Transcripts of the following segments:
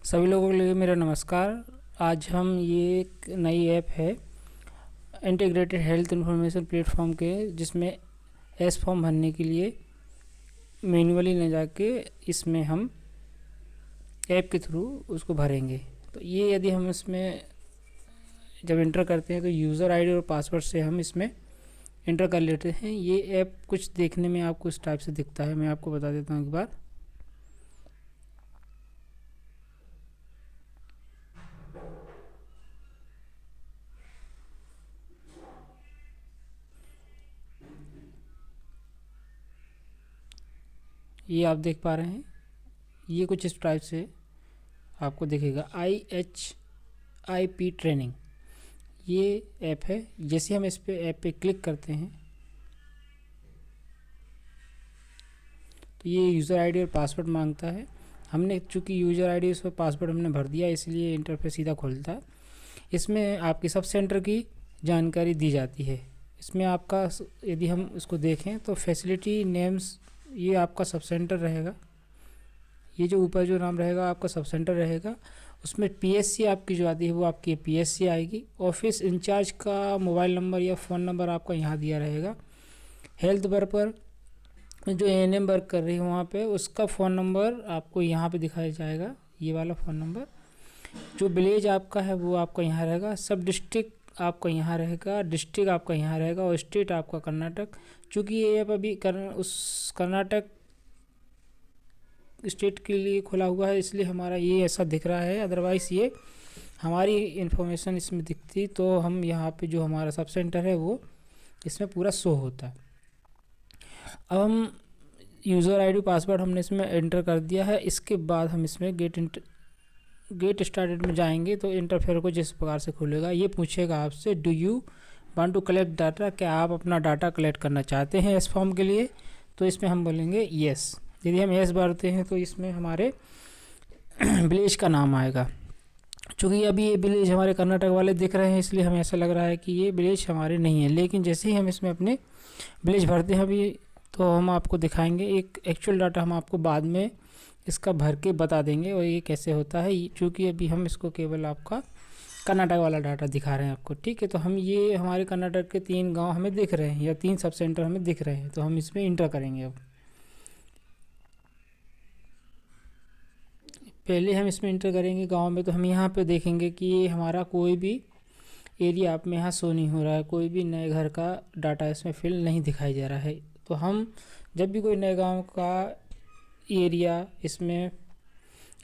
सभी लोगों के लिए मेरा नमस्कार। आज हम ये एक नई ऐप है इंटीग्रेटेड हेल्थ इंफॉर्मेशन प्लेटफॉर्म के, जिसमें एस फॉर्म भरने के लिए मैन्युअली न जाके इसमें हम ऐप के थ्रू उसको भरेंगे। तो ये यदि हम इसमें जब इंटर करते हैं तो यूज़र आईडी और पासवर्ड से हम इसमें इंटर कर लेते हैं। ये ऐप कुछ देखने में आपको इस टाइप से दिखता है। मैं आपको बता देता हूँ एक बार। ये आप देख पा रहे हैं, ये कुछ इस टाइप से आपको दिखेगा। IHIP ट्रेनिंग ये ऐप है। जैसे हम इस पे ऐप पे क्लिक करते हैं तो ये यूज़र आईडी और पासवर्ड मांगता है। हमने चूँकि यूज़र आईडी और पासवर्ड हमने भर दिया, इसलिए इंटरफेस सीधा खुलता है। इसमें आपकी सब सेंटर की जानकारी दी जाती है। इसमें आपका यदि हम इसको देखें तो फैसिलिटी नेम्स, ये आपका सब सेंटर रहेगा। ये जो ऊपर जो नाम रहेगा आपका सब सेंटर रहेगा। उसमें PSC आपकी जो आती है वो आपकी PSC आएगी। ऑफिस इंचार्ज का मोबाइल नंबर या फ़ोन नंबर आपका यहाँ दिया रहेगा। हेल्थ वर्कर जो ANM वर्क कर रही है वहाँ पे, उसका फ़ोन नंबर आपको यहाँ पे दिखाया जाएगा, ये वाला फ़ोन नंबर। जो विलेज आपका है वो आपका यहाँ रहेगा। सब डिस्ट्रिक्ट आपका यहाँ रहेगा, डिस्ट्रिक्ट आपका यहाँ रहेगा, और स्टेट आपका कर्नाटक। चूँकि ये ऐप अभी उस कर्नाटक स्टेट के लिए खुला हुआ है, इसलिए हमारा ये ऐसा दिख रहा है। अदरवाइज़ ये हमारी इन्फॉर्मेशन इसमें दिखती तो हम यहाँ पे जो हमारा सब सेंटर है वो इसमें पूरा शो होता है। अब हम यूज़र आईडी पासवर्ड हमने इसमें एंटर कर दिया है। इसके बाद हम इसमें गेट स्टार्टेड में जाएंगे तो इंटरफेयर को जिस प्रकार से खुलेगा, ये पूछेगा आपसे do you want to collect data, क्या आप अपना डाटा कलेक्ट करना चाहते हैं इस फॉर्म के लिए। तो इसमें हम बोलेंगे येस। यदि हम येस भरते हैं तो इसमें हमारे विलेज का नाम आएगा। चूँकि अभी ये विलेज हमारे कर्नाटक वाले दिख रहे हैं, इसलिए हमें ऐसा लग रहा है कि ये विलेज हमारे नहीं है। लेकिन जैसे ही हम इसमें अपने विलेज भरते हैं अभी, तो हम आपको दिखाएंगे। एक एक्चुअल डाटा हम आपको बाद में इसका भर के बता देंगे और ये कैसे होता है। चूँकि अभी हम इसको केवल आपका कर्नाटक वाला डाटा दिखा रहे हैं आपको, ठीक है। तो हम ये हमारे कर्नाटक के 3 गांव हमें दिख रहे हैं या 3 सब सेंटर हमें दिख रहे हैं, तो हम इसमें इंटर करेंगे। अब पहले हम इसमें इंटर करेंगे गांव में, तो हम यहाँ पे देखेंगे कि ये हमारा कोई भी एरिया आप में यहाँ शो नहीं हो रहा है, कोई भी नए घर का डाटा इसमें फिल नहीं दिखाई दे रहा है। तो हम जब भी कोई नए गांव का एरिया इसमें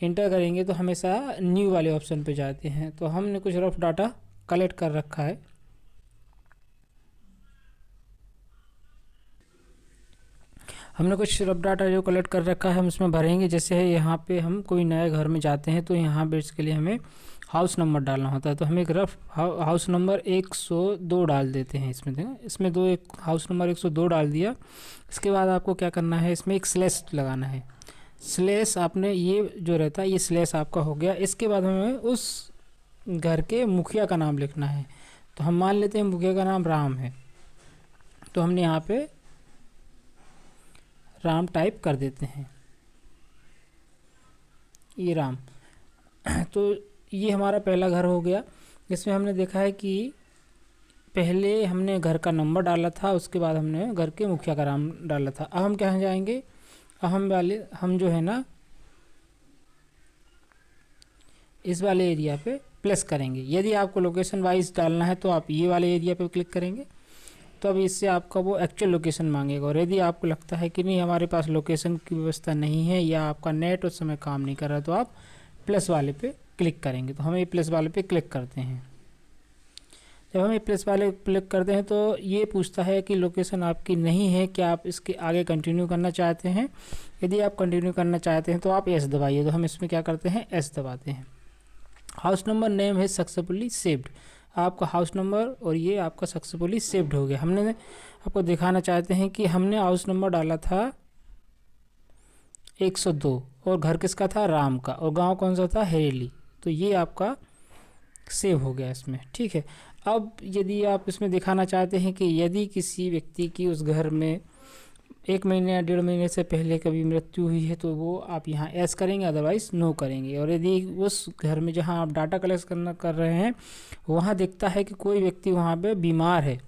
इंटर करेंगे तो हमेशा न्यू वाले ऑप्शन पे जाते हैं। तो हमने कुछ रफ डाटा कलेक्ट कर रखा है। हमने कुछ रफ डाटा जो कलेक्ट कर रखा है हम इसमें भरेंगे। जैसे यहाँ पे हम कोई नए घर में जाते हैं तो यहाँ बेसिकली हमें हाउस नंबर डालना होता है। तो हम एक रफ हाउस नंबर 102 डाल देते हैं इसमें। देखें इसमें एक हाउस नंबर 102 डाल दिया। इसके बाद आपको क्या करना है, इसमें एक स्लैश लगाना है। स्लैश आपने ये जो रहता है ये स्लैश आपका हो गया। इसके बाद हमें उस घर के मुखिया का नाम लिखना है। तो हम मान लेते हैं मुखिया का नाम राम है, तो हमने यहाँ पे राम टाइप कर देते हैं, ये राम। तो ये हमारा पहला घर हो गया। इसमें हमने देखा है कि पहले हमने घर का नंबर डाला था, उसके बाद हमने घर के मुखिया का नाम डाला था। अब हम कहाँ जाएंगे, हम जो है ना इस वाले एरिया पे प्लस करेंगे। यदि आपको लोकेशन वाइज डालना है तो आप ये वाले एरिया पे क्लिक करेंगे, तो अब इससे आपका वो एक्चुअल लोकेशन मांगेगा। और यदि आपको लगता है कि नहीं हमारे पास लोकेशन की व्यवस्था नहीं है या आपका नेट उस समय काम नहीं कर रहा, तो आप प्लस वाले पे क्लिक करेंगे। तो हम ये प्लस वाले पे क्लिक करते हैं। जब हम ये प्लस वाले क्लिक करते हैं तो ये पूछता है कि लोकेशन आपकी नहीं है, क्या आप इसके आगे कंटिन्यू करना चाहते हैं। यदि आप कंटिन्यू करना चाहते हैं तो आप एस दबाइए। तो हम इसमें क्या करते हैं, एस दबाते हैं। हाउस नंबर नेम है सक्सेसफुली सेव्ड, आपका हाउस नंबर और ये आपका सक्सेसफुली सेव्ड हो गया। हमने आपको दिखाना चाहते हैं कि हमने हाउस नंबर डाला था 102 और घर किसका था, राम का, और गांव कौन सा था, हरेली। तो ये आपका सेव हो गया इसमें, ठीक है। अब यदि आप इसमें दिखाना चाहते हैं कि यदि किसी व्यक्ति की उस घर में 1 महीने या 1.5 महीने से पहले कभी मृत्यु हुई है तो वो आप यहाँ एस करेंगे, अदरवाइज़ नो करेंगे। और यदि उस घर में जहाँ आप डाटा कलेक्ट कर रहे हैं वहाँ दिखता है कि कोई व्यक्ति वहाँ पे बीमार है,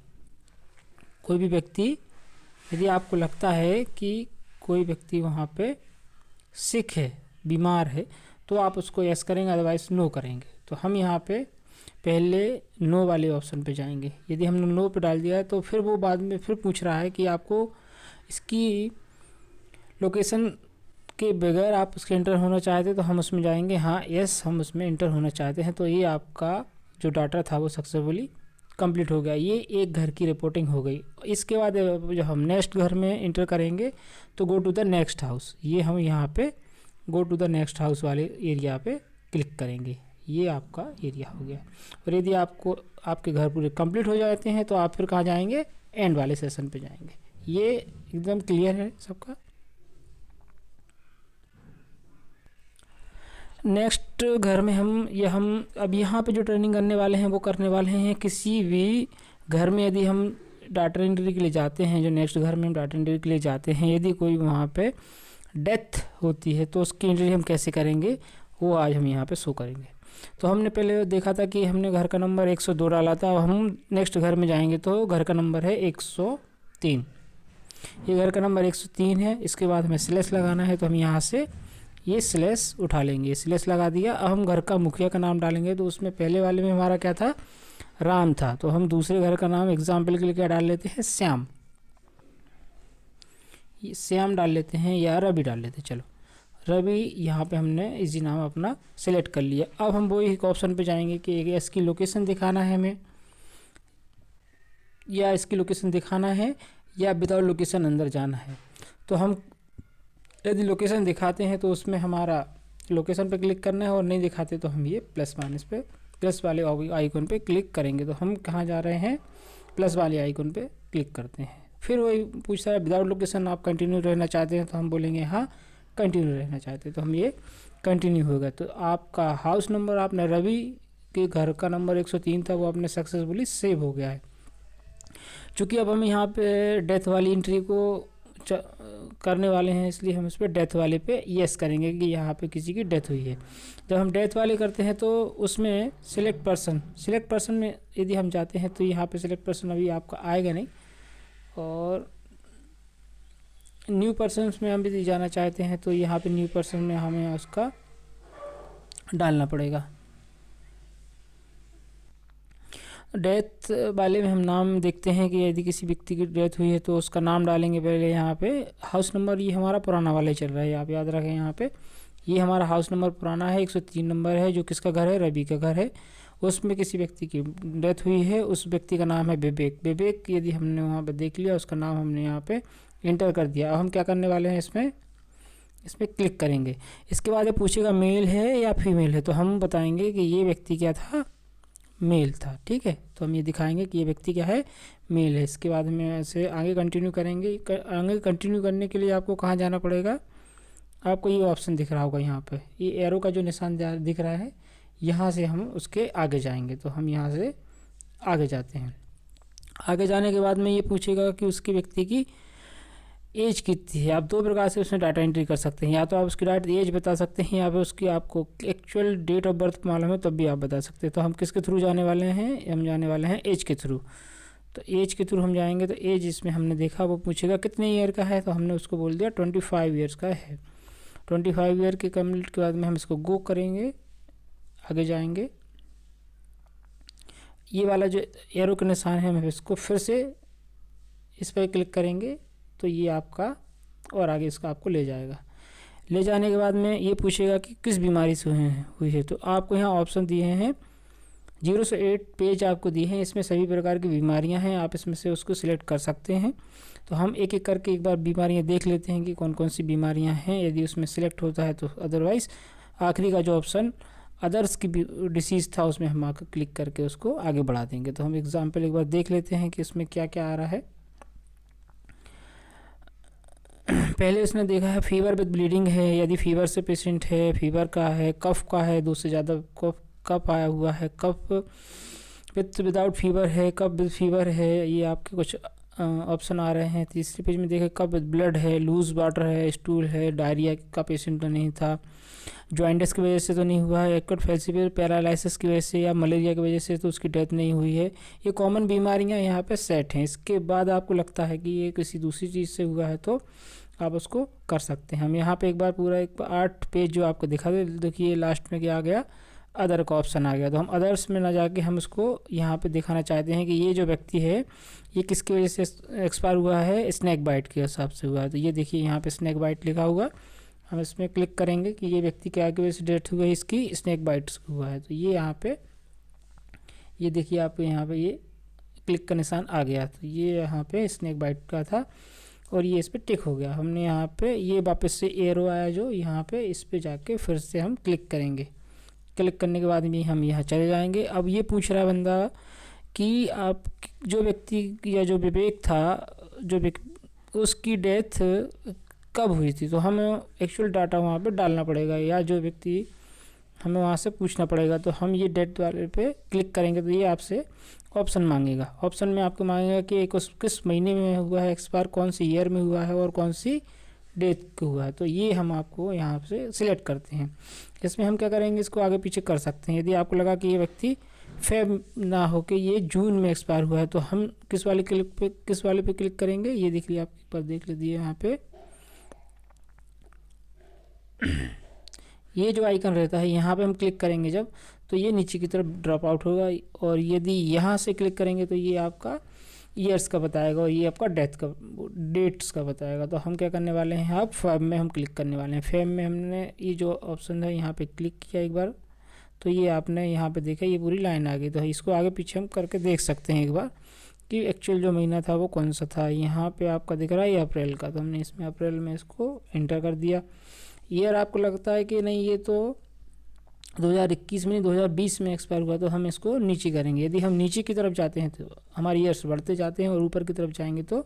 कोई भी व्यक्ति, यदि आपको लगता है कि कोई व्यक्ति वहाँ पे सिक है, बीमार है, तो आप उसको यस करेंगे, अदरवाइज़ नो करेंगे। तो हम यहाँ पे पहले नो वाले ऑप्शन पे जाएंगे। यदि हमने नो पे डाल दिया है तो फिर वो बाद में फिर पूछ रहा है कि आपको इसकी लोकेशन के बगैर आप उसके इंटर होना चाहते, तो हम उसमें जाएंगे हाँ यस, हम उसमें इंटर होना चाहते हैं। तो ये आपका जो डाटा था वो सक्सेसफुली कंप्लीट हो गया। ये एक घर की रिपोर्टिंग हो गई। इसके बाद जो हम नेक्स्ट घर में इंटर करेंगे तो go to the next house, ये हम यहाँ पे go to the next house वाले एरिया पे क्लिक करेंगे। ये आपका एरिया हो गया। और यदि आपको आपके घर पूरे कंप्लीट हो जाते हैं तो आप फिर कहाँ जाएंगे, एंड वाले सेशन पे जाएंगे। ये एकदम क्लियर है सबका। नेक्स्ट घर में हम अब यहाँ पे जो ट्रेनिंग करने वाले हैं वो करने वाले हैं किसी भी घर में यदि हम डाटा एंट्री के लिए जाते हैं, जो नेक्स्ट घर में हम डाटा एंट्री के लिए जाते हैं, यदि कोई वहाँ पे डेथ होती है तो उसकी एंट्री हम कैसे करेंगे वो आज हम यहाँ पे शो करेंगे। तो हमने पहले देखा था कि हमने घर का नंबर 102 डाला था। अब हम नेक्स्ट घर में जाएंगे तो घर का नंबर है 103। ये घर का नंबर 103 है। इसके बाद हमें स्लैश लगाना है, तो हम यहाँ से ये स्लैश उठा लेंगे। स्लैश लगा दिया। अब हम घर का मुखिया का नाम डालेंगे, तो उसमें पहले वाले में हमारा क्या था, राम था, तो हम दूसरे घर का नाम एग्जाम्पल के लिए क्या डाल लेते हैं, श्याम। ये श्याम डाल लेते हैं या रवि डाल लेते हैं। चलो रवि यहाँ पे हमने इजी नाम अपना सेलेक्ट कर लिया। अब हम वो एक ऑप्शन पे जाएंगे कि इसकी लोकेशन दिखाना है हमें, या इसकी लोकेशन दिखाना है या विदाउट लोकेशन अंदर जाना है। तो हम यदि लोकेशन दिखाते हैं तो उसमें हमारा लोकेशन पे क्लिक करना है, और नहीं दिखाते तो हम ये प्लस माइनस पे, प्लस वाले आइकन पे क्लिक करेंगे। तो हम कहाँ जा रहे हैं, प्लस वाले आइकन पे क्लिक करते हैं। फिर वही पूछता है विदाउट लोकेशन आप कंटिन्यू रहना चाहते हैं, तो हम बोलेंगे हाँ कंटिन्यू रहना चाहते हैं, तो हम ये कंटिन्यू होगा। तो आपका हाउस नंबर, आपने रवि के घर का नंबर 103 था, वो आपने सक्सेसफुली सेव हो गया है। चूँकि अब हम यहाँ पे डेथ वाली एंट्री को करने वाले हैं, इसलिए हम इस पर डेथ वाले पे यस करेंगे कि यहाँ पे किसी की डेथ हुई है। जब हम डेथ वाले करते हैं तो उसमें सिलेक्ट पर्सन में यदि हम जाते हैं तो यहाँ पे सिलेक्ट पर्सन अभी आपका आएगा नहीं, और न्यू पर्सन्स में हम भी जाना चाहते हैं तो यहाँ पे न्यू पर्सन में हमें उसका डालना पड़ेगा। डेथ वाले में हम नाम देखते हैं कि यदि किसी व्यक्ति की डेथ हुई है तो उसका नाम डालेंगे पहले। यहाँ पे हाउस नंबर ये हमारा पुराना वाला चल रहा है, आप याद रखें। यहाँ पे ये हमारा हाउस नंबर पुराना है, 103 नंबर है, जो किसका घर है, रवि का घर है। उसमें किसी व्यक्ति की डेथ हुई है, उस व्यक्ति का नाम है विवेक। यदि हमने वहाँ पर देख लिया, उसका नाम हमने यहाँ पे इंटर कर दिया। अब हम क्या करने वाले हैं, इसमें क्लिक करेंगे। इसके बाद ये पूछेगा मेल है या फीमेल है, तो हम बताएंगे कि ये व्यक्ति क्या था, मेल था। ठीक है, तो हम ये दिखाएंगे कि ये व्यक्ति क्या है, मेल है। इसके बाद में ऐसे आगे कंटिन्यू करेंगे। आगे कंटिन्यू करने के लिए आपको कहाँ जाना पड़ेगा, आपको ये ऑप्शन दिख रहा होगा यहाँ पे, ये एरो का जो निशान दिख रहा है, यहाँ से हम उसके आगे जाएंगे। तो हम यहाँ से आगे जाते हैं। आगे जाने के बाद में ये पूछेगा कि उसकी व्यक्ति की एज कितनी है। आप दो प्रकार से उसमें डाटा एंट्री कर सकते हैं, या तो आप उसकी डायरेक्ट एज बता सकते हैं, या फिर उसकी आपको एक्चुअल डेट ऑफ बर्थ मालूम है तब भी आप बता सकते हैं। तो हम किसके थ्रू जाने वाले हैं, हम जाने वाले हैं एज के थ्रू। तो एज के थ्रू हम जाएंगे। तो एज इसमें हमने देखा, वो पूछेगा कितने ईयर का है, तो हमने उसको बोल दिया 25 ईयर्स का है। 25 ईयर के कम्प्लीट के बाद में हम इसको गो करेंगे, आगे जाएंगे। ये वाला जो एरो का निशान है, हम इसको फिर से इस पर क्लिक करेंगे तो ये आपका और आगे इसका आपको ले जाएगा। ले जाने के बाद में ये पूछेगा कि किस बीमारी से हुई है। तो आपको यहाँ ऑप्शन दिए हैं 0 से 8 पेज आपको दिए हैं, इसमें सभी प्रकार की बीमारियां हैं, आप इसमें से उसको सिलेक्ट कर सकते हैं। तो हम एक एक करके एक बार बीमारियां देख लेते हैं कि कौन कौन सी बीमारियां हैं। यदि उसमें सिलेक्ट होता है तो अदरवाइज़ आखिरी का जो ऑप्शन अदर्स की डिसीज़ था उसमें हम आकर क्लिक करके उसको आगे बढ़ा देंगे। तो हम एग्जाम्पल एक बार देख लेते हैं कि इसमें क्या क्या आ रहा है। पहले उसने देखा है फीवर विद ब्लीडिंग है, यदि फीवर से पेशेंट है, फीवर का है, कफ का है, 2 से ज़्यादा कफ आया हुआ है, कफ विदाउट फीवर है, कफ विद फीवर है, ये आपके कुछ ऑप्शन आ रहे हैं। तीसरे पेज में देखें कब ब्लड है, लूज वाटर है, स्टूल है, डायरिया का पेशेंट तो नहीं था, जॉइंटिस की वजह से तो नहीं हुआ है, एक्यूट फेल्सीफियर पैरालिसिस की वजह से या मलेरिया की वजह से तो उसकी डेथ नहीं हुई है। ये कॉमन बीमारियां यहाँ पे सेट हैं। इसके बाद आपको लगता है कि ये किसी दूसरी चीज़ से हुआ है तो आप उसको कर सकते हैं। हम यहाँ पे एक बार पूरा 8 पेज जो आपको दिखा दे, देखिए लास्ट में क्या आ गया, अदर का ऑप्शन आ गया। तो हम अदर्स में ना जाके हम इसको यहाँ पे दिखाना चाहते हैं कि ये जो व्यक्ति है ये किसकी वजह से एक्सपायर हुआ है, स्नैक बाइट के हिसाब से हुआ है। तो ये देखिए यहाँ पे स्नैक बाइट लिखा हुआ, हम इसमें क्लिक करेंगे कि ये व्यक्ति क्या की वजह से डेथ हुआ है, इसकी स्नैक बाइट्स हुआ है। तो ये यहाँ पे ये देखिए आपको यहाँ पे ये क्लिक का निशान आ गया। तो ये यहाँ पे स्नैक बाइट का था और ये इस पर टिक हो गया। हमने यहाँ पे ये वापस से एरो आया जो यहाँ पे, इस पे जाके फिर से हम क्लिक करेंगे। क्लिक करने के बाद भी हम यहाँ चले जाएंगे। अब ये पूछ रहा है बंदा कि आप जो व्यक्ति या जो विवेक था, जो उसकी डेथ कब हुई थी, तो हमें एक्चुअल डाटा वहाँ पे डालना पड़ेगा या जो व्यक्ति हमें वहाँ से पूछना पड़ेगा। तो हम ये डेट वाले पे क्लिक करेंगे तो ये आपसे ऑप्शन मांगेगा। ऑप्शन में आपको मांगेगा कि किस महीने में हुआ है एक्सपायर, कौन सी ईयर में हुआ है और कौन सी डेट को हुआ है। तो ये हम आपको यहाँ से सिलेक्ट करते हैं। इसमें हम क्या करेंगे, इसको आगे पीछे कर सकते हैं। यदि आपको लगा कि ये व्यक्ति फेब ना हो के ये जून में एक्सपायर हुआ है तो हम किस वाले पे क्लिक करेंगे, ये देख लिया, आपके पर देख लीजिए यहाँ पे ये जो आइकन रहता है यहाँ पे हम क्लिक करेंगे जब, तो ये नीचे की तरफ ड्रॉप आउट होगा। और यदि यहाँ से क्लिक करेंगे तो ये आपका ईयर्स का बताएगा और ये आपका डेट्स का बताएगा। तो हम क्या करने वाले हैं, अब फेब में हम क्लिक करने वाले हैं। फेब में हमने ये जो ऑप्शन है यहाँ पे क्लिक किया एक बार, तो ये आपने यहाँ पे देखा ये पूरी लाइन आ गई। तो इसको आगे पीछे हम करके देख सकते हैं एक बार कि एक्चुअल जो महीना था वो कौन सा था। यहाँ पे आपका दिख रहा है ये अप्रैल का, तो हमने इसमें अप्रैल में इसको एंटर कर दिया। ईयर आपको लगता है कि नहीं ये तो 2021 में 2020 में एक्सपायर हुआ, तो हम इसको नीचे करेंगे। यदि हम नीचे की तरफ जाते हैं तो हमारे ईयर्स बढ़ते जाते हैं और ऊपर की तरफ जाएंगे तो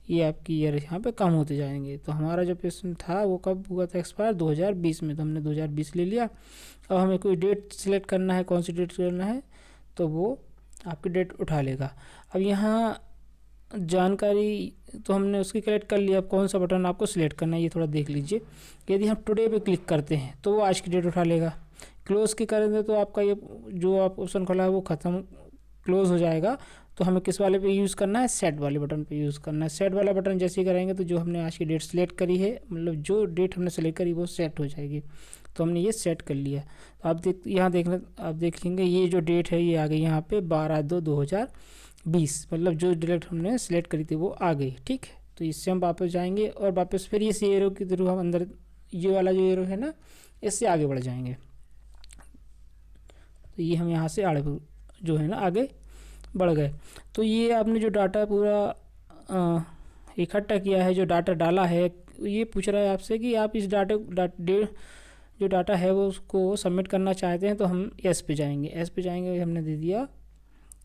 ये आपकी ईयर यहाँ पे कम होते जाएंगे। तो हमारा जो पेशेंट था वो कब हुआ था एक्सपायर, 2020 में, तो हमने 2020 ले लिया। अब हमें कोई डेट सिलेक्ट करना है, कौन सी डेट करना है, तो वो आपकी डेट उठा लेगा। अब यहाँ जानकारी तो हमने उसकी कलेक्ट कर लिया। अब कौन सा बटन आपको सिलेक्ट करना है ये थोड़ा देख लीजिए। यदि हम टुडे पे क्लिक करते हैं तो वो आज की डेट उठा लेगा। क्लोज़ की करेंगे तो आपका ये जो आप ऑप्शन खोला है वो ख़त्म, क्लोज़ हो जाएगा। तो हमें किस वाले पे यूज़ करना है, सेट वाले बटन पे यूज़ करना है। सेट वाला बटन जैसे ही करेंगे तो जो हमने आज की डेट सेलेक्ट करी है, मतलब जो डेट हमने सेलेक्ट करी वो सेट हो जाएगी। तो हमने ये सेट कर लिया। तो आप आप देखेंगे ये जो डेट है ये आ गई यहाँ पे 12/2/2020, मतलब जो डेट हमने सेलेक्ट करी थी वो आ गई। ठीक है, तो इससे हम वापस जाएंगे और वापस फिर इस एरो के थ्रू हम अंदर, ये वाला जो एरो है ना, इससे आगे बढ़ जाएंगे। तो ये हम यहाँ से आगे जो है ना आगे बढ़ गए। तो ये आपने जो डाटा पूरा इकट्ठा किया है, जो डाटा डाला है, ये पूछ रहा है आपसे कि आप इस जो डाटा है वो उसको सबमिट करना चाहते हैं। तो हम एस पे जाएंगे, हमने दे दिया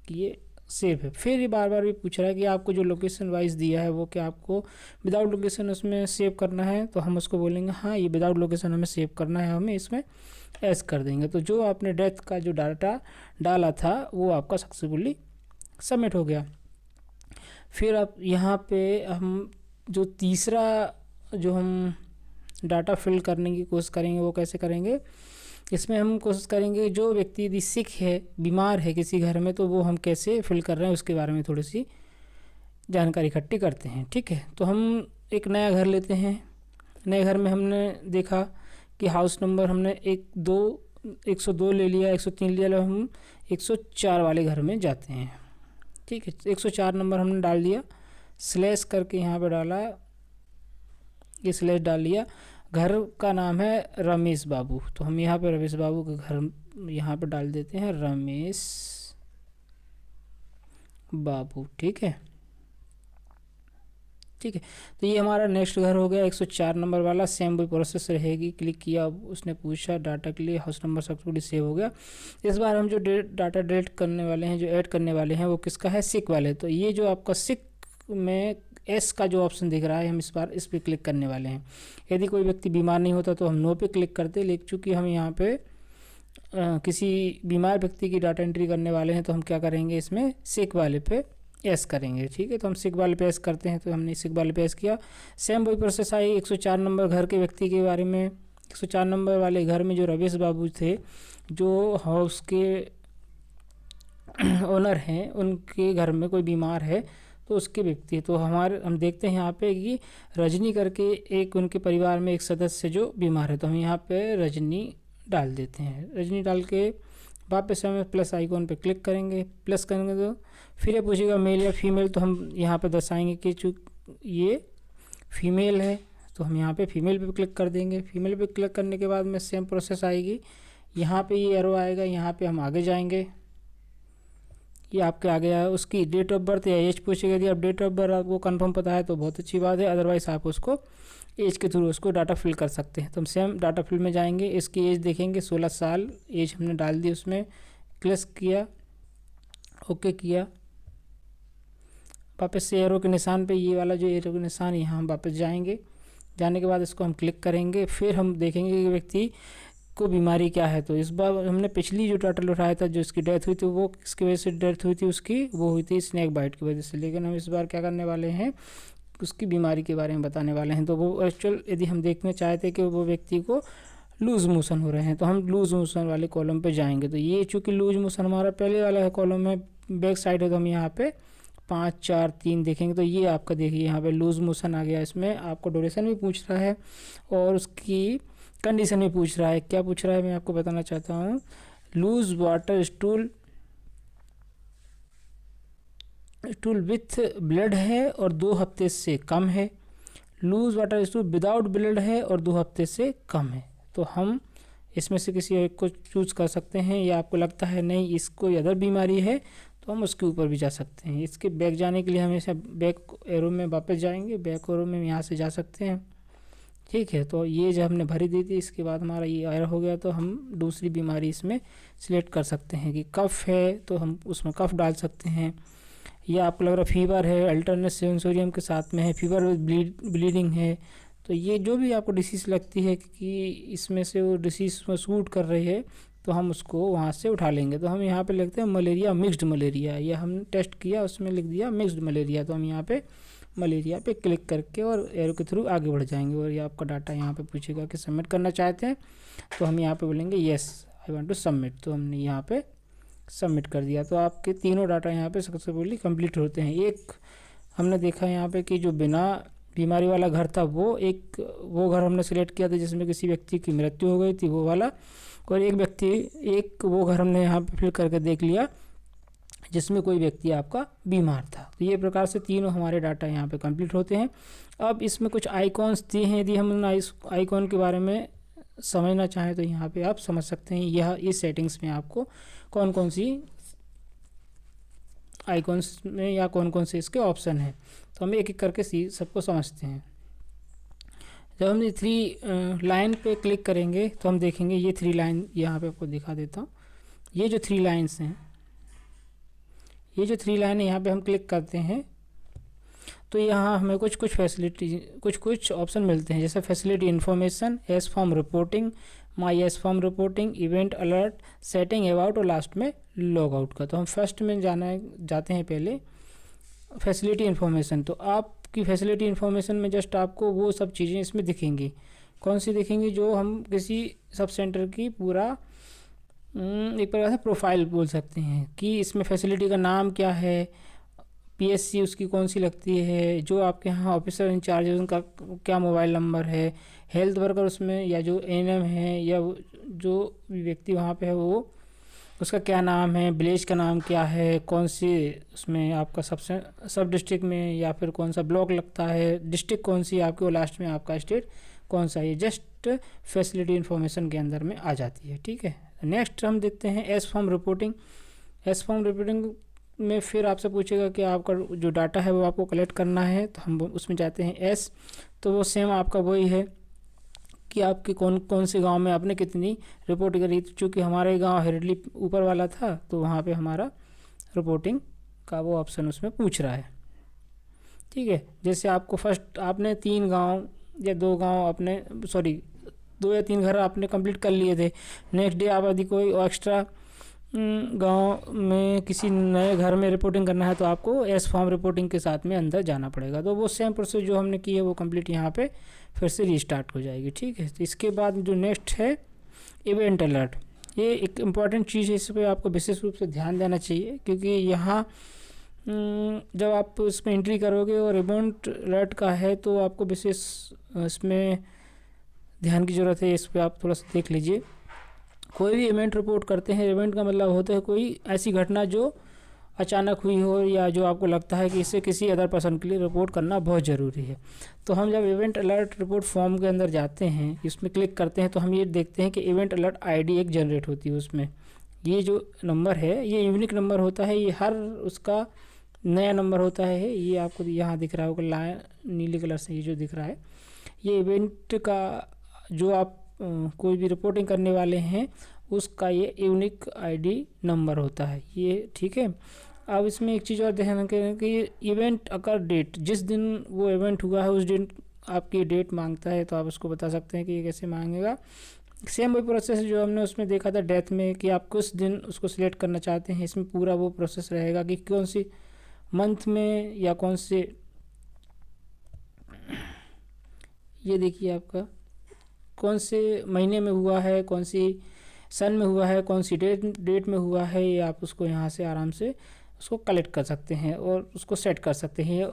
कि ये सेव है। फिर ये बार बार भी पूछ रहा है कि आपको जो लोकेशन वाइज दिया है वो क्या आपको विदाउट लोकेशन उसमें सेव करना है। तो हम उसको बोलेंगे हाँ ये विदाउट लोकेशन हमें सेव करना है, हमें इसमें एस कर देंगे। तो जो आपने डेथ का जो डाटा डाला था वो आपका सक्सेसफुली सबमिट हो गया। फिर आप यहाँ पे हम जो तीसरा जो हम डाटा फिल करने की कोशिश करेंगे वो कैसे करेंगे, इसमें हम कोशिश करेंगे जो व्यक्ति यदि सिक है, बीमार है किसी घर में, तो वो हम कैसे फिल कर रहे हैं उसके बारे में थोड़ी सी जानकारी इकट्ठी करते हैं। ठीक है, तो हम एक नया घर लेते हैं। नए घर में हमने देखा कि हाउस नंबर हमने 102 ले लिया, 103 ले लिया, हम 104 वाले घर में जाते हैं। ठीक है, 104 नंबर हमने डाल दिया, स्लैश करके यहाँ पे डाला, ये स्लैश डाल लिया। घर का नाम है रमेश बाबू, तो हम यहाँ पे रमेश बाबू का घर यहाँ पे डाल देते हैं, रमेश बाबू। ठीक है, तो ये हमारा नेक्स्ट घर हो गया 104 नंबर वाला। सेम वही प्रोसेस रहेगी। क्लिक किया, उसने पूछा डाटा के लिए, हाउस नंबर सक्सेसफुली सेव हो गया। इस बार हम जो डाटा डिलीट करने वाले हैं, जो ऐड करने वाले हैं, वो किसका है, सिक वाले। तो ये जो आपका सिक में एस का जो ऑप्शन दिख रहा है, हम इस बार इस पर क्लिक करने वाले हैं। यदि कोई व्यक्ति बीमार नहीं होता तो हम नो पे क्लिक करते, लेकिन चूँकि हम यहाँ पे किसी बीमार व्यक्ति की डाटा एंट्री करने वाले हैं तो हम क्या करेंगे, इसमें सिक वाले पे एस करेंगे। ठीक है, तो हम सिक वाले पे एस करते हैं, तो हमने सिक वाले पे एस किया। सेम वही प्रोसेस आई 104 नंबर घर के व्यक्ति के बारे में। 104 नंबर वाले घर में जो रमेश बाबू थे, जो हाउस के ओनर हैं, उनके घर में कोई बीमार है तो उसके व्यक्ति, तो हम देखते हैं यहाँ पे कि रजनी करके एक उनके परिवार में एक सदस्य जो बीमार है, तो हम यहाँ पे रजनी डाल देते हैं। रजनी डाल के वापस हमें प्लस आइकॉन पे क्लिक करेंगे। प्लस करेंगे तो फिर ये पूछेगा मेल या फीमेल, तो हम यहाँ पे दर्शाएंगे कि ये फीमेल है, तो हम यहाँ पे फीमेल पे क्लिक कर देंगे। फीमेल पे क्लिक करने के बाद में सेम प्रोसेस आएगी, यहाँ पे ये एरो आएगा, यहाँ पे हम आगे जाएंगे। ये आपके आगे आया। उसकी डेट ऑफ बर्थ या एज पूछेगा, यदि आप डेट ऑफ बर्थ आपको कंफर्म पता है तो बहुत अच्छी बात है, अदरवाइज़ आप उसको एज के थ्रू उसको डाटा फिल कर सकते हैं। तो हम सेम डाटा फिल में जाएंगे, इसकी एज देखेंगे 16 साल एज हमने डाल दी, उसमें क्लिक किया, ओके किया। वापस से एरो के निशान पे, ये वाला जो एरो के निशान, यहाँ हम वापस जाएंगे। जाने के बाद इसको हम क्लिक करेंगे, फिर हम देखेंगे कि व्यक्ति को बीमारी क्या है। तो इस बार हमने पिछली जो टाइटल उठाया था, जो इसकी डेथ हुई थी, वो किसकी वजह से डेथ हुई थी उसकी, वो हुई थी स्नैक बाइट की वजह से। लेकिन हम इस बार क्या करने वाले हैं, उसकी बीमारी के बारे में बताने वाले हैं। तो वो एक्चुअल यदि हम देखना चाहते कि वो व्यक्ति को लूज़ मोशन हो रहे हैं, तो हम लूज़ मोशन वाले कॉलम पे जाएंगे। तो ये चूँकि लूज़ मोशन हमारा पहले वाला है कॉलम है, बैक साइड है, तो हम यहाँ पे 5 4 3 देखेंगे। तो ये आपका देखिए यहाँ पे लूज़ मोशन आ गया। इसमें आपको ड्यूरेशन भी पूछ रहा है और उसकी कंडीशन भी पूछ रहा है। क्या पूछ रहा है मैं आपको बताना चाहता हूँ। Loose water stool with blood है और 2 हफ्ते से कम है। Loose water stool without blood है और 2 हफ्ते से कम है। तो हम इसमें से किसी एक को चूज़ कर सकते हैं, या आपको लगता है नहीं इसको अदर बीमारी है तो हम उसके ऊपर भी जा सकते हैं। इसके बैक जाने के लिए हमेशा बैक एरो में वापस जाएंगे, बैक एरो में यहाँ से जा सकते हैं। ठीक है, तो ये जो हमने भरी दी थी, इसके बाद हमारा ये एरर हो गया, तो हम दूसरी बीमारी इसमें सिलेक्ट कर सकते हैं कि कफ है, तो हम उसमें कफ डाल सकते हैं। या आपको लग रहा है फीवर है, अल्टरनेट सेंसोरियम के साथ में है, फीवर विद ब्लीडिंग है, तो ये जो भी आपको डिसीज़ लगती है कि इसमें से वो डिसीज़ में सूट कर रही है, तो हम उसको वहाँ से उठा लेंगे। तो हम यहाँ पे लिखते हैं मलेरिया, मिक्स्ड मलेरिया, या हमने टेस्ट किया उसमें लिख दिया मिक्स्ड मलेरिया, तो हम यहाँ पे मलेरिया पे क्लिक करके और एरो के थ्रू आगे बढ़ जाएंगे। और ये आपका डाटा यहाँ पे पूछेगा कि सबमिट करना चाहते हैं, तो हम यहाँ पे बोलेंगे yes I want to submit, तो हमने यहाँ पे सबमिट कर दिया। तो आपके तीनों डाटा यहाँ पे सक्सेसफुली कंप्लीट होते हैं। एक हमने देखा यहाँ पे कि जो बिना बीमारी वाला घर था, वो घर हमने सिलेक्ट किया था जिसमें किसी व्यक्ति की मृत्यु हो गई थी, वो वाला। और एक वो घर हमने यहाँ पे फिल करके देख लिया जिसमें कोई व्यक्ति आपका बीमार था। तो ये प्रकार से तीनों हमारे डाटा यहाँ पे कंप्लीट होते हैं। अब इसमें कुछ आइकॉन्स दिए हैं, यदि हम आइकॉन के बारे में समझना चाहें तो यहाँ पे आप समझ सकते हैं। यह इस सेटिंग्स में आपको कौन कौन सी आइकॉन्स में या कौन कौन से इसके ऑप्शन हैं, तो हम एक एक करके सबको समझते हैं। जब हम 3 लाइन पे क्लिक करेंगे तो हम देखेंगे ये 3 लाइन यहाँ पे आपको दिखा देता हूँ। ये जो 3 लाइन्स हैं, ये जो 3 लाइन है, यहाँ पे हम क्लिक करते हैं तो यहाँ हमें कुछ फैसिलिटी कुछ ऑप्शन मिलते हैं, जैसे facility information, S form reporting, my S form reporting, event alert, setting about और लास्ट में लॉग आउट का। तो हम फर्स्ट में जाते हैं पहले फैसिलिटी इन्फॉर्मेशन। तो आपकी फैसिलिटी इन्फॉर्मेशन में जस्ट आपको वो सब चीज़ें इसमें दिखेंगी। कौन सी दिखेंगी? जो हम किसी सब सेंटर की पूरा एक प्रकार से प्रोफाइल बोल सकते हैं कि इसमें फैसिलिटी का नाम क्या है, पीएससी उसकी कौन सी लगती है, जो आपके यहाँ ऑफिसर इंचार्ज है उनका क्या मोबाइल नंबर है, हेल्थ वर्कर उसमें या जो एएनएम है या जो भी व्यक्ति वहाँ पे है वो उसका क्या नाम है, विलेज का नाम क्या है, कौन सी उसमें आपका सब डिस्ट्रिक्ट में या फिर कौन सा ब्लॉक लगता है, डिस्ट्रिक्ट कौन सी आपकी और लास्ट में आपका स्टेट कौन सा है, जस्ट फैसिलिटी इन्फॉर्मेशन के अंदर में आ जाती है। ठीक है, नेक्स्ट हम देखते हैं S form reporting. S form reporting में फिर आपसे पूछेगा कि आपका जो डाटा है वो आपको कलेक्ट करना है, तो हम उसमें जाते हैं एस। तो वो सेम आपका वही है कि आपके कौन से गांव में आपने कितनी रिपोर्ट करी। चूँकि हमारे गांव हेरिडली ऊपर वाला था तो वहाँ पे हमारा रिपोर्टिंग का वो ऑप्शन उसमें पूछ रहा है। ठीक है, जैसे आपको फर्स्ट आपने 3 गांव या 2 गांव अपने 2 या 3 घर आपने कंप्लीट कर लिए थे, नेक्स्ट डे आप यदि कोई एक्स्ट्रा गांव में किसी नए घर में रिपोर्टिंग करना है तो आपको एस फॉर्म रिपोर्टिंग के साथ में अंदर जाना पड़ेगा। तो वो सेम प्रोसेस जो हमने की है वो कंप्लीट यहाँ पे फिर से रीस्टार्ट हो जाएगी। ठीक है, तो इसके बाद जो नेक्स्ट है इवेंट अलर्ट। ये एक इम्पॉर्टेंट चीज़ है, इस पर आपको विशेष रूप से ध्यान देना चाहिए, क्योंकि यहाँ जब आप इसमें एंट्री करोगे और इवेंट अलर्ट का है तो आपको विशेष इसमें ध्यान की ज़रूरत है। इस पर आप थोड़ा सा देख लीजिए। कोई भी इवेंट रिपोर्ट करते हैं, इवेंट का मतलब होता है कोई ऐसी घटना जो अचानक हुई हो या जो आपको लगता है कि इसे किसी अदर पर्सन के लिए रिपोर्ट करना बहुत ज़रूरी है। तो हम जब इवेंट अलर्ट रिपोर्ट फॉर्म के अंदर जाते हैं, इसमें क्लिक करते हैं, तो हम ये देखते हैं कि इवेंट अलर्ट आईडी एक जनरेट होती है। उसमें ये जो नंबर है ये यूनिक नंबर होता है, ये हर उसका नया नंबर होता है। ये आपको यहाँ दिख रहा होगा लाइन नीले कलर से, ये जो दिख रहा है ये इवेंट का जो आप कोई भी रिपोर्टिंग करने वाले हैं उसका ये यूनिक आईडी नंबर होता है ये। ठीक है, अब इसमें एक चीज़ और ध्यान रखें कि इवेंट अकर डेट, जिस दिन वो इवेंट हुआ है उस दिन आपकी डेट मांगता है, तो आप उसको बता सकते हैं कि ये कैसे मांगेगा। सेम वही प्रोसेस जो हमने उसमें देखा था डेथ में, कि आप किस दिन उसको सिलेक्ट करना चाहते हैं। इसमें पूरा वो प्रोसेस रहेगा कि कौन सी मंथ में या कौन से, ये देखिए आपका कौन से महीने में हुआ है, कौन सी सन में हुआ है, कौन सी डेट में हुआ है, ये आप उसको यहाँ से आराम से उसको कलेक्ट कर सकते हैं और उसको सेट कर सकते हैं।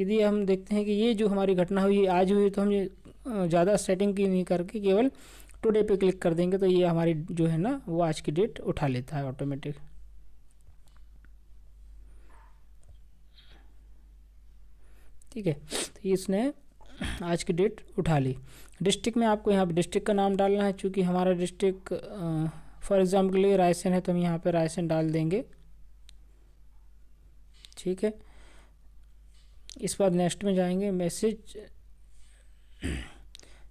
यदि हम देखते हैं कि ये जो हमारी घटना हुई आज हुई, तो हम ये ज़्यादा सेटिंग की नहीं करके केवल टुडे पे क्लिक कर देंगे, तो ये हमारी जो है ना वो आज की डेट उठा लेता है ऑटोमेटिक। ठीक है, तो इसने आज की डेट उठा ली। डिस्ट्रिक्ट में आपको यहाँ पे डिस्ट्रिक्ट का नाम डालना है, चूँकि हमारा डिस्ट्रिक्ट फॉर एग्जाम्पल के लिए रायसेन है, तो हम यहाँ पे रायसेन डाल देंगे। ठीक है, इस बाद नेक्स्ट में जाएंगे, मैसेज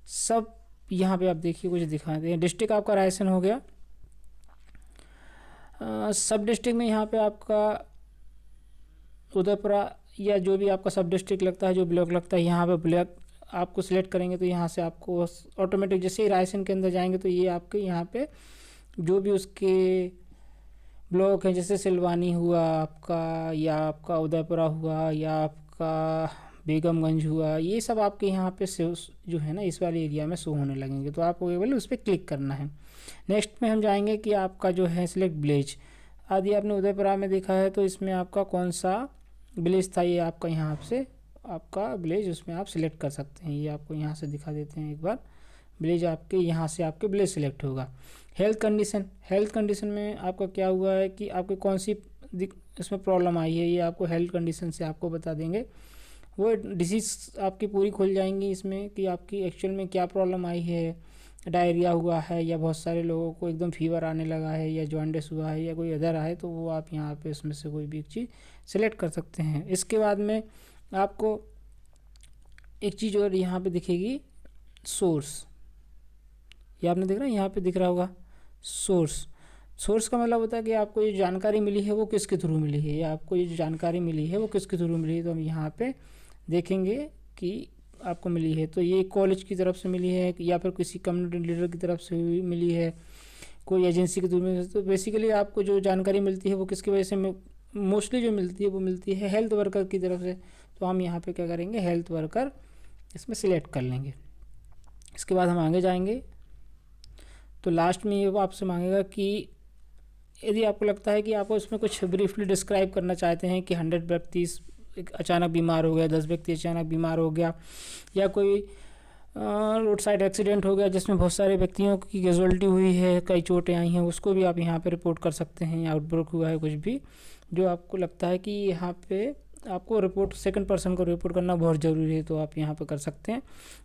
सब यहाँ पे आप देखिए कुछ दिखाते हैं। डिस्ट्रिक्ट आपका रायसेन हो गया। सब डिस्ट्रिक्ट में यहाँ पे आपका उदयपुरा या जो भी आपका सब डिस्ट्रिक्ट लगता है, जो ब्लॉक लगता है, यहाँ पे ब्लॉक आपको सिलेक्ट करेंगे तो यहाँ से आपको ऑटोमेटिक जैसे ही रायसेन के अंदर जाएंगे तो ये आपके यहाँ पे जो भी उसके ब्लॉक हैं, जैसे सिलवानी हुआ आपका, या आपका उदयपुरा हुआ, या आपका बेगमगंज हुआ, ये सब आपके यहाँ पे जो है ना इस वाले एरिया में शो होने लगेंगे। तो आपको केवल उस पर क्लिक करना है। नेक्स्ट में हम जाएंगे कि आपका जो है सिलेक्ट विलेज। आदि आपने उदयपुरा में देखा है तो इसमें आपका कौन सा विलेज था, ये आपका यहाँ से आपका विलेज उसमें आप सिलेक्ट कर सकते हैं। ये आपको यहाँ से दिखा देते हैं एक बार, विलेज आपके यहाँ से आपके विलेज सिलेक्ट होगा। हेल्थ कंडीशन, हेल्थ कंडीशन में आपका क्या हुआ है कि आपको कौन सी इसमें प्रॉब्लम आई है, ये आपको हेल्थ कंडीशन से आपको बता देंगे। वो डिसीज़ आपकी पूरी खुल जाएंगी इसमें कि आपकी एक्चुअल में क्या प्रॉब्लम आई है, डायरिया हुआ है, या बहुत सारे लोगों को एकदम फीवर आने लगा है, या जॉन्डिस हुआ है, या कोई अदर है, तो वो आप यहाँ पे उसमें से कोई भी एक चीज़ सेलेक्ट कर सकते हैं। इसके बाद में आपको एक चीज़ और यहाँ पे दिखेगी, सोर्स। ये आपने देख रहा है यहाँ पे दिख रहा होगा सोर्स। सोर्स का मतलब होता है कि आपको ये जानकारी मिली है वो किसके थ्रू मिली है, या आपको ये जो जानकारी मिली है वो किसके थ्रू मिली है। तो हम यहाँ पे देखेंगे कि आपको मिली है तो ये कॉलेज की तरफ से मिली है, या फिर किसी कम्युनिटी लीडर की तरफ से मिली है, कोई एजेंसी के थ्रू मिली है। तो बेसिकली आपको जो जानकारी मिलती है वो किसकी वजह से मोस्टली जो मिलती है वो मिलती है हेल्थ वर्कर की तरफ से। तो हम यहाँ पे क्या करेंगे, हेल्थ वर्कर इसमें सिलेक्ट कर लेंगे। इसके बाद हम आगे जाएंगे तो लास्ट में ये आपसे मांगेगा कि यदि आपको लगता है कि आपको इसमें कुछ ब्रीफली डिस्क्राइब करना चाहते हैं कि 100 व्यक्ति अचानक बीमार हो गया, 10 व्यक्ति अचानक बीमार हो गया, या कोई रोड साइड एक्सीडेंट हो गया जिसमें बहुत सारे व्यक्तियों की कैजुअलिटी हुई है, कई चोटें आई हैं, उसको भी आप यहाँ पे रिपोर्ट कर सकते हैं। या आउटब्रेक हुआ है कुछ भी जो आपको लगता है कि यहाँ पे आपको रिपोर्ट सेकंड पर्सन को रिपोर्ट करना बहुत ज़रूरी है, तो आप यहाँ पे कर सकते हैं।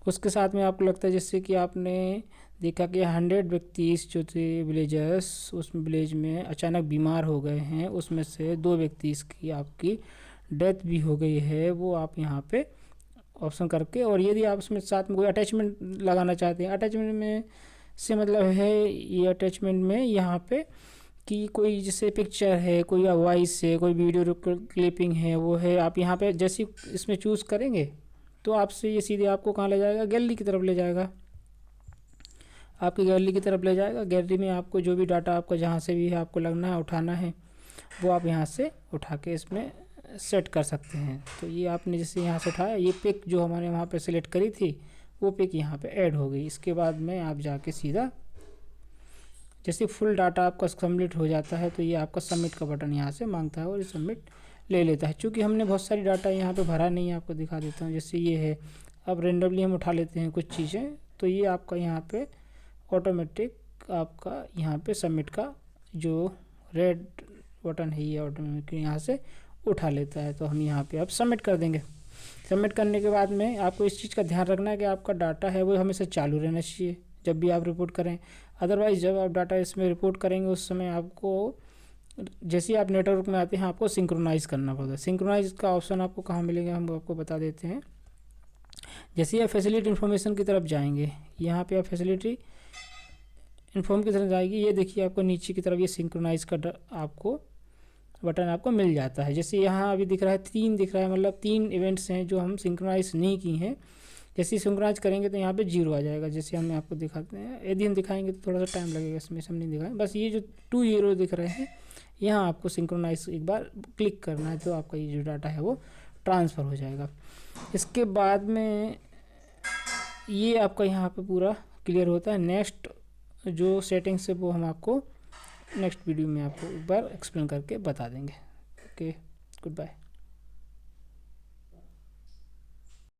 उसके साथ में आपको लगता है जैसे कि आपने देखा कि 100 व्यक्ति जो थे विलेजर्स उस विलेज में अचानक बीमार हो गए हैं, उसमें से 2 व्यक्ति इसकी आपकी डेथ भी हो गई है, वो आप यहाँ पे ऑप्शन करके, और यदि आप उसमें साथ में कोई अटैचमेंट लगाना चाहते हैं, अटैचमेंट में से मतलब है ये अटैचमेंट में यहाँ पे कि कोई जैसे पिक्चर है, कोई वॉइस है, कोई वीडियो क्लिपिंग है, वो है, आप यहाँ पे जैसे इसमें चूज़ करेंगे तो आपसे ये सीधे आपको कहाँ ले जाएगा, गैलरी की तरफ ले जाएगा। आपकी गैलरी की तरफ ले जाएगा। गैलरी में आपको जो भी डाटा आपका जहाँ से भी है आपको लगना है उठाना है वो आप यहाँ से उठा के इसमें सेट कर सकते हैं। तो ये आपने जैसे यहाँ से उठाया, ये पिक जो हमारे वहाँ पे सिलेक्ट करी थी वो पिक यहाँ पे ऐड हो गई। इसके बाद में आप जाके सीधा जैसे फुल डाटा आपका सबमिट हो जाता है तो ये आपका सबमिट का बटन यहाँ से मांगता है और ये सबमिट ले लेता है। चूँकि हमने बहुत सारी डाटा यहाँ पे भरा नहीं है, आपको दिखा देता हूँ। जैसे ये है, अब रेंडमली हम उठा लेते हैं कुछ चीज़ें, तो ये आपका यहाँ पे ऑटोमेटिक आपका यहाँ पे सबमिट का जो रेड बटन है ये ऑटोमेटिक यहाँ से उठा लेता है। तो हम यहाँ पे अब सबमिट कर देंगे। सबमिट करने के बाद में आपको इस चीज़ का ध्यान रखना है कि आपका डाटा है वो हमेशा चालू रहना चाहिए जब भी आप रिपोर्ट करें। अदरवाइज़ जब आप डाटा इसमें रिपोर्ट करेंगे उस समय आपको जैसे ही आप नेटवर्क में आते हैं आपको सिंक्रोनाइज़ करना पड़ता है। सिंक्रोनाइज़ का ऑप्शन आपको कहाँ मिलेगा हम आपको बता देते हैं। जैसे ही आप फैसिलिटी इन्फॉर्मेशन की तरफ जाएंगे, यहाँ पे आप फैसिलिटी इन्फॉर्म की तरफ जाएगी, ये देखिए आपको नीचे की तरफ ये सिंक्रोनाइज़ का आपको बटन आपको मिल जाता है। जैसे यहाँ अभी दिख रहा है 3 दिख रहा है, मतलब 3 इवेंट्स हैं जो हम सिंक्रोनाइज़ नहीं की हैं। जैसे ही सिंक्रोनाइज़ करेंगे तो यहाँ पे 0 आ जाएगा। जैसे हम आपको दिखाते हैं, यदि हम दिखाएंगे तो थोड़ा सा टाइम लगेगा, इसमें हम नहीं दिखाएं। बस ये जो 2 हीरो दिख रहे हैं यहाँ आपको सिंक्रोनाइज़ एक बार क्लिक करना है तो आपका ये जो डाटा है वो ट्रांसफ़र हो जाएगा। इसके बाद में ये आपका यहाँ पे पूरा क्लियर होता है। नेक्स्ट जो सेटिंग्स है वो हम आपको नेक्स्ट वीडियो में आपको एक बार एक्सप्लेन करके बता देंगे। Okay, good bye.